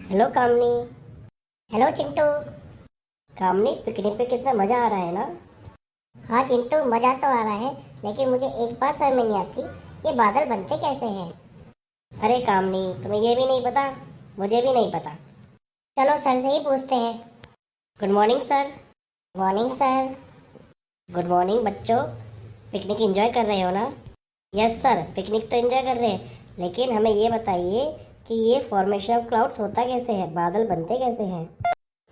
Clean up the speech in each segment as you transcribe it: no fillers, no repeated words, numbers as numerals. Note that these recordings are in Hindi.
हेलो कामनी। हेलो चिंटू। कामनी, पिकनिक पे कितना मज़ा आ रहा है ना। हाँ चिंटू, मज़ा तो आ रहा है, लेकिन मुझे एक बात समझ में नहीं आती, ये बादल बनते कैसे हैं। अरे कामनी, तुम्हें ये भी नहीं पता? मुझे भी नहीं पता। चलो सर से ही पूछते हैं। Good morning sir. Morning sir. Good morning बच्चों। पिकनिक एंजॉय कर रहे हो ना? यस सर, पिकनिक तो एंजॉय कर रहे हैं, लेकिन हमें ये बताइए कि ये फॉर्मेशन ऑफ क्लाउड्स होता कैसे है, बादल बनते कैसे हैं।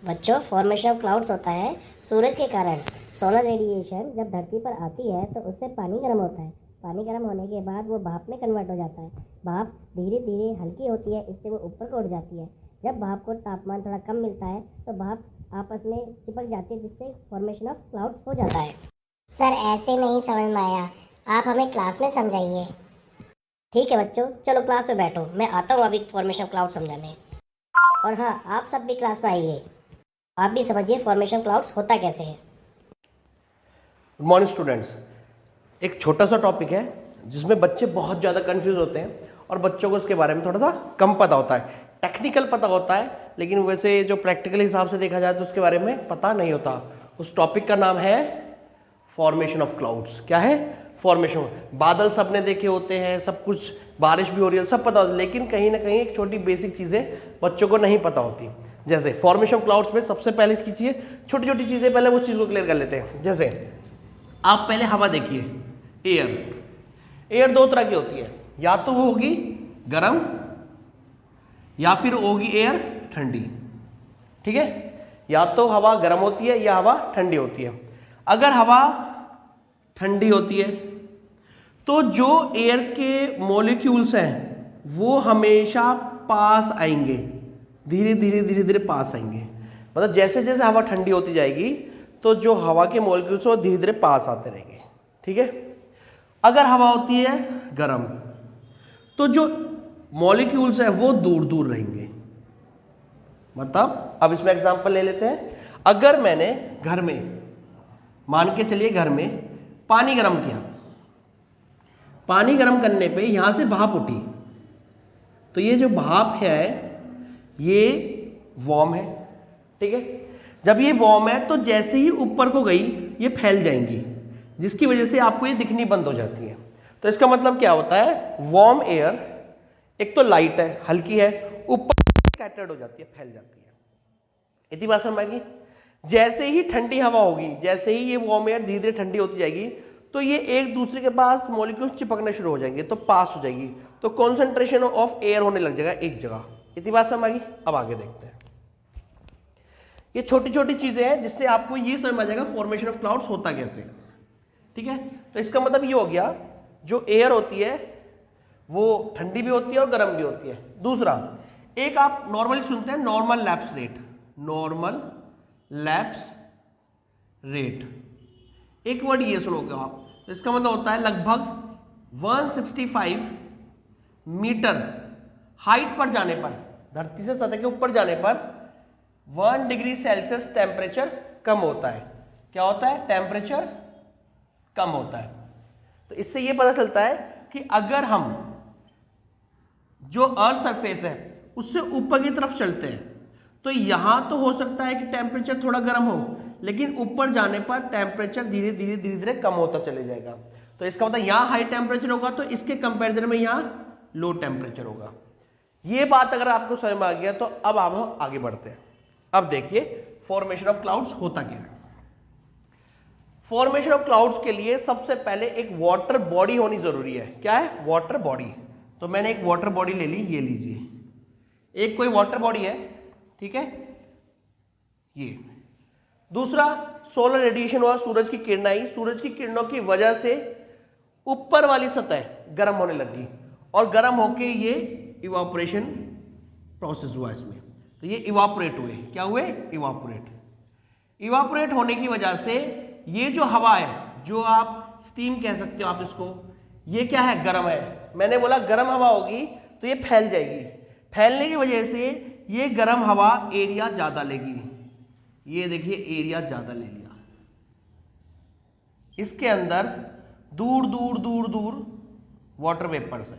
बच्चों, फॉर्मेशन ऑफ क्लाउड्स होता है सूरज के कारण। सोलर रेडिएशन जब धरती पर आती है तो उससे पानी गर्म होता है। पानी गर्म होने के बाद वो भाप में कन्वर्ट हो जाता है। भाप धीरे धीरे हल्की होती है, इससे वो ऊपर को उड़ जाती है। जब भाप को तापमान थोड़ा कम मिलता है तो भाप आपस में चिपक जाती है, जिससे फॉर्मेशन ऑफ क्लाउड्स हो जाता है। सर ऐसे नहीं समझ में आया, आप हमें क्लास में समझाइए। ठीक है बच्चों, चलो क्लास में बैठो, मैं आता हूँ अभी फॉर्मेशन ऑफ क्लाउड समझाने। और हाँ, आप सब भी क्लास में आइए, आप भी समझिए फॉर्मेशन क्लाउड्स होता कैसे है। Good morning students. एक छोटा सा टॉपिक है जिसमें बच्चे बहुत ज़्यादा कंफ्यूज होते हैं और बच्चों को उसके बारे में थोड़ा सा कम पता होता है। टेक्निकल पता होता है, लेकिन वैसे जो प्रैक्टिकल हिसाब से देखा जाए तो उसके बारे में पता नहीं होता। उस टॉपिक का नाम है फॉर्मेशन ऑफ क्लाउड्स। क्या है? फॉर्मेशन। बादल सबने देखे होते हैं, सब कुछ, बारिश भी हो रही है, सब पता होता है, लेकिन कहीं ना कहीं एक छोटी बेसिक चीज़ें बच्चों को नहीं पता होती। जैसे फॉर्मेशन ऑफ क्लाउड्स में सबसे पहले इसकी चीज़ें, छोटी छोटी चीज़ें, पहले उस चीज़ को क्लियर कर लेते हैं। जैसे आप पहले हवा देखिए, एयर। एयर दो तरह की होती है, या तो वो होगी गर्म या फिर होगी एयर ठंडी। ठीक है? या तो हवा गर्म होती है या हवा ठंडी होती है। अगर हवा ठंडी होती है तो जो एयर के मॉलिक्यूल्स हैं वो हमेशा पास आएंगे, धीरे धीरे धीरे धीरे पास आएंगे। मतलब जैसे जैसे हवा ठंडी होती जाएगी तो जो हवा के मॉलिक्यूल्स वो धीरे धीरे पास आते रहेंगे। ठीक है? अगर हवा होती है गर्म तो जो मॉलिक्यूल्स हैं वो दूर दूर रहेंगे। मतलब अब इसमें एग्जांपल ले लेते हैं। अगर मैंने घर में, मान के चलिए घर में पानी गर्म किया, पानी गर्म करने पे यहां से भाप उठी, तो ये जो भाप है ये वार्म है। ठीक है? जब ये वार्म है तो जैसे ही ऊपर को गई ये फैल जाएंगी, जिसकी वजह से आपको ये दिखनी बंद हो जाती है। तो इसका मतलब क्या होता है? वार्म एयर एक तो लाइट है, हल्की है, ऊपर स्कैटर्ड हो जाती है, फैल जाती है। इतनी बात समझ आएगी? जैसे ही ठंडी हवा होगी, जैसे ही ये वार्म एयर धीरे धीरे ठंडी होती जाएगी तो ये एक दूसरे के पास मॉलिक्यूल्स चिपकने शुरू हो जाएंगे, तो पास हो जाएगी, तो कॉन्सेंट्रेशन ऑफ एयर होने लग जाएगा एक जगह। इतनी बात समझ आएगी? अब आगे देखते हैं। ये छोटी छोटी चीजें हैं जिससे आपको ये समझ में आ जाएगा फॉर्मेशन ऑफ क्लाउड्स होता कैसे। ठीक है? तो इसका मतलब ये हो गया, जो एयर होती है वो ठंडी भी होती है और गर्म भी होती है। दूसरा, एक आप नॉर्मली सुनते हैं normal lapse rate. Normal lapse rate, एक वर्ड ये सुनोगे आप, तो इसका मतलब होता है लगभग 165 मीटर हाइट पर जाने पर, धरती से सतह के ऊपर जाने पर 1 डिग्री सेल्सियस टेम्परेचर कम होता है। क्या होता है? टेम्परेचर कम होता है। तो इससे यह पता चलता है कि अगर हम जो अर्थ सरफेस है उससे ऊपर की तरफ चलते हैं तो यहां तो हो सकता है कि टेम्परेचर थोड़ा गर्म हो, लेकिन ऊपर जाने पर टेम्परेचर धीरे धीरे धीरे धीरे कम होता चले जाएगा। तो इसका मतलब यहां हाई टेम्परेचर होगा तो इसके कंपैरिजन में यहां लो टेम्परेचर होगा। ये बात अगर आपको समझ में आ गया तो अब आप हम आगे बढ़ते हैं। अब देखिए फॉर्मेशन ऑफ क्लाउड्स होता क्या है। फॉर्मेशन ऑफ क्लाउड्स के लिए सबसे पहले एक वाटर बॉडी होनी जरूरी है। क्या है? Water body. तो मैंने एक वाटर बॉडी ले ली, ये लीजिए, एक कोई वाटर बॉडी है। ठीक है? ये दूसरा, सोलर रेडिएशन हुआ, सूरज की किरण आई, सूरज की किरणों की वजह से ऊपर वाली सतह गर्म होने लगी और गर्म होके ये इवापोरेशन प्रोसेस हुआ इसमें, तो ये इवापोरेट हुए। क्या हुए? इवापोरेट। इवापोरेट होने की वजह से ये जो हवा है, जो आप स्टीम कह सकते हो आप इसको, ये क्या है? गर्म है। मैंने बोला गर्म हवा होगी तो ये फैल जाएगी, फैलने की वजह से ये गर्म हवा एरिया ज्यादा लेगी। ये देखिए एरिया ज्यादा ले लिया, इसके अंदर दूर दूर दूर दूर वाटर वेपर्स है,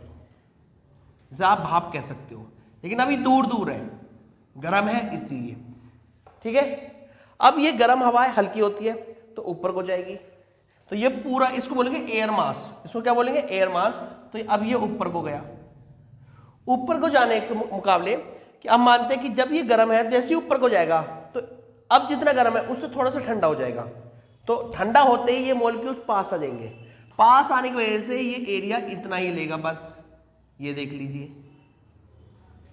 आप भाप कह सकते हो, लेकिन अभी दूर दूर है। गर्म है इसीलिए। ठीक है, अब ये गर्म हवा हल्की होती है तो ऊपर को जाएगी, तो ये पूरा इसको बोलेंगे एयर मास, इसको क्या बोलेंगे एयर मास। तो अब ये ऊपर को गया, ऊपर को जाने के मुकाबले कि अब मानते हैं कि जब ये गर्म है जैसे ही ऊपर को जाएगा तो अब जितना गर्म है उससे थोड़ा सा ठंडा हो जाएगा, तो ठंडा होते ही ये मॉलिक्यूल्स पास आ जाएंगे। पास आने की वजह से ये एरिया इतना ही लेगा बस, ये देख लीजिए,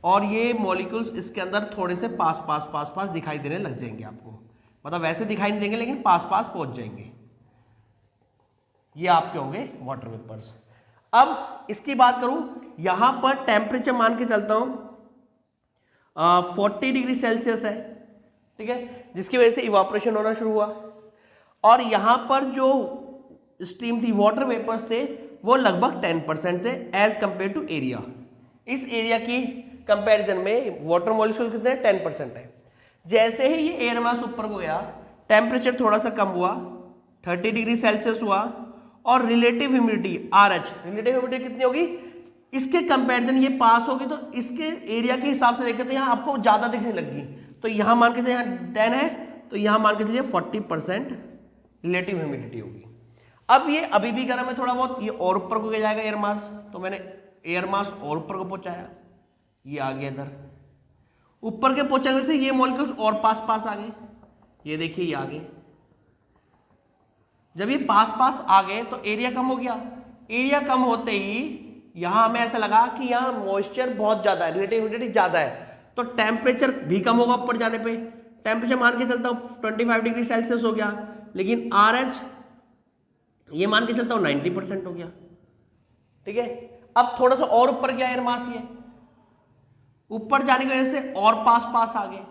और ये मॉलिक्यूल्स इसके अंदर थोड़े से पास पास पास पास दिखाई देने लग जाएंगे आपको, मतलब वैसे दिखाई नहीं देंगे लेकिन पास पास पहुंच जाएंगे। ये आपके होंगे वाटर वेपर्स। अब इसकी बात करूं, यहां पर टेम्परेचर मान के चलता हूं 40 डिग्री सेल्सियस है, ठीक है, जिसकी वजह से इवापोरेशन होना शुरू हुआ, और यहां पर जो स्टीम थी, वाटर वेपर्स थे, वो लगभग 10% थे एज कंपेयर टू एरिया। इस एरिया की कंपैरिजन में वाटर मॉलिक्यूल कितने 10% है। जैसे ही ये एयर मास ऊपर को गया, टेम्परेचर थोड़ा सा कम हुआ, 30 डिग्री सेल्सियस हुआ, और relative humidity RH, relative humidity कितनी होगी, इसके कंपैरिजन ये पास होगी, तो इसके एरिया के हिसाब से देखें तो यहाँ आपको ज्यादा दिखने लगी, तो यहाँ मान के चलिए यहाँ 10 है, तो यहाँ मान के चलिए 40% रिलेटिव ह्यूमिडिटी होगी। अब ये अभी भी गर्म है थोड़ा बहुत, ये और ऊपर को जाएगा एयर मास, तो मैंने एयर मास और ऊपर को पहुंचाया, ये आ गया इधर, ऊपर के पहुंचाने से ये मॉलिक्यूल्स और पास पास आ गए, ये देखिए ये आ गए। जब ये पास पास आ गए तो एरिया कम हो गया, एरिया कम होते ही यहां हमें ऐसा लगा कि यहां मॉइस्चर बहुत ज्यादा है, रिलेटिव ह्यूमिडिटी ज्यादा है, तो टेम्परेचर भी कम होगा ऊपर जाने पे। टेम्परेचर मान के चलता हूं 25 डिग्री सेल्सियस हो गया, लेकिन RH ये मान के चलता हूं 90% हो गया। ठीक है, अब थोड़ा सा और ऊपर गया एयर मास, ये ऊपर जाने की वजह से और पास पास आ गए,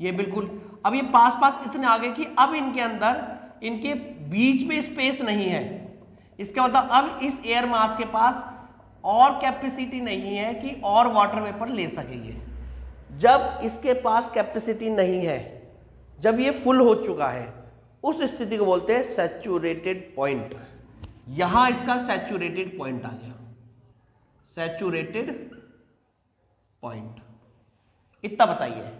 ये बिल्कुल, अब ये पास पास इतने आ गए कि अब इनके अंदर, इनके बीच में स्पेस नहीं है। इसका मतलब अब इस एयर मास के पास और कैपेसिटी नहीं है कि और वाटर वेपर ले सके। जब इसके पास कैपेसिटी नहीं है, जब ये फुल हो चुका है, उस स्थिति को बोलते हैं सैचुरेटेड पॉइंट। यहां इसका सैचुरेटेड पॉइंट आ गया, सैचुरेटेड पॉइंट। इतना बताइए,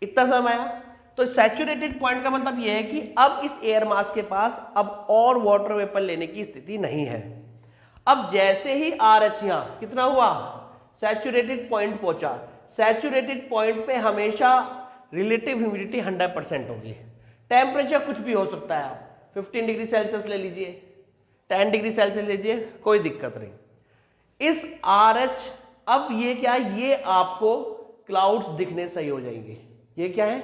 इतना समझ आया? तो सैचुरेटेड पॉइंट का मतलब यह है कि अब इस एयर मास के पास अब और वाटर वेपर लेने की स्थिति नहीं है। अब जैसे ही RH यहां कितना हुआ, सैचुरेटेड पॉइंट पहुंचा, सैचुरेटेड पॉइंट पे हमेशा रिलेटिव ह्यूमिडिटी 100% होगी। टेम्परेचर कुछ भी हो सकता है, आप 15 डिग्री सेल्सियस ले लीजिए, 10 डिग्री सेल्सियस लीजिए, कोई दिक्कत नहीं। इस RH, अब ये क्या है, ये आपको क्लाउड्स दिखने सही हो जाएंगे। ये क्या है,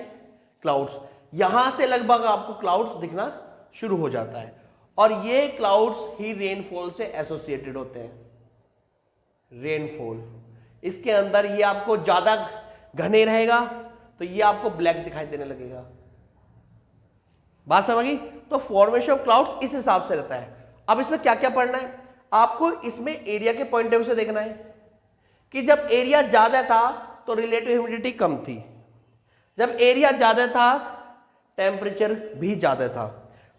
क्लाउड्स। यहां से लगभग आपको क्लाउड्स दिखना शुरू हो जाता है, और ये क्लाउड्स ही रेनफॉल से एसोसिएटेड होते हैं। रेनफॉल, इसके अंदर ये आपको ज्यादा घने रहेगा तो ये आपको ब्लैक दिखाई देने लगेगा। बात समझी? तो फॉर्मेशन ऑफ क्लाउड्स इस हिसाब से रहता है। अब इसमें क्या क्या पढ़ना है आपको, इसमें एरिया के पॉइंट ऑफ व्यू से देखना है कि जब एरिया ज्यादा था तो रिलेटिव ह्यूमिडिटी कम थी, जब एरिया ज्यादा था टेम्परेचर भी ज्यादा था।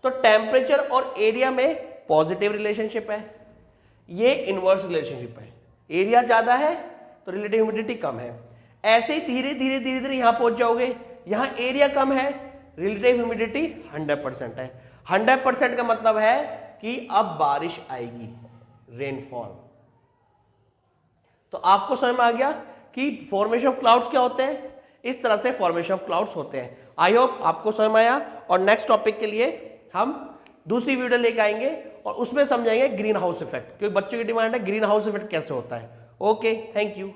तो टेम्परेचर और एरिया में पॉजिटिव रिलेशनशिप है, ये इनवर्स रिलेशनशिप है। एरिया ज्यादा है तो रिलेटिव ह्यूमिडिटी कम है। ऐसे ही धीरे धीरे धीरे धीरे यहां पहुंच जाओगे, यहां एरिया कम है, रिलेटिव ह्यूमिडिटी 100% है। 100% का मतलब है कि अब बारिश आएगी, रेनफॉल। तो आपको समझ में आ गया कि फॉर्मेशन ऑफ क्लाउड्स क्या होते हैं, इस तरह से फॉर्मेशन ऑफ क्लाउड्स होते हैं। आई होप आपको समझ में आया, और नेक्स्ट टॉपिक के लिए हम दूसरी वीडियो लेके आएंगे और उसमें समझाएंगे ग्रीन हाउस इफेक्ट, क्योंकि बच्चों की डिमांड है ग्रीन हाउस इफेक्ट कैसे होता है। Okay, thank you.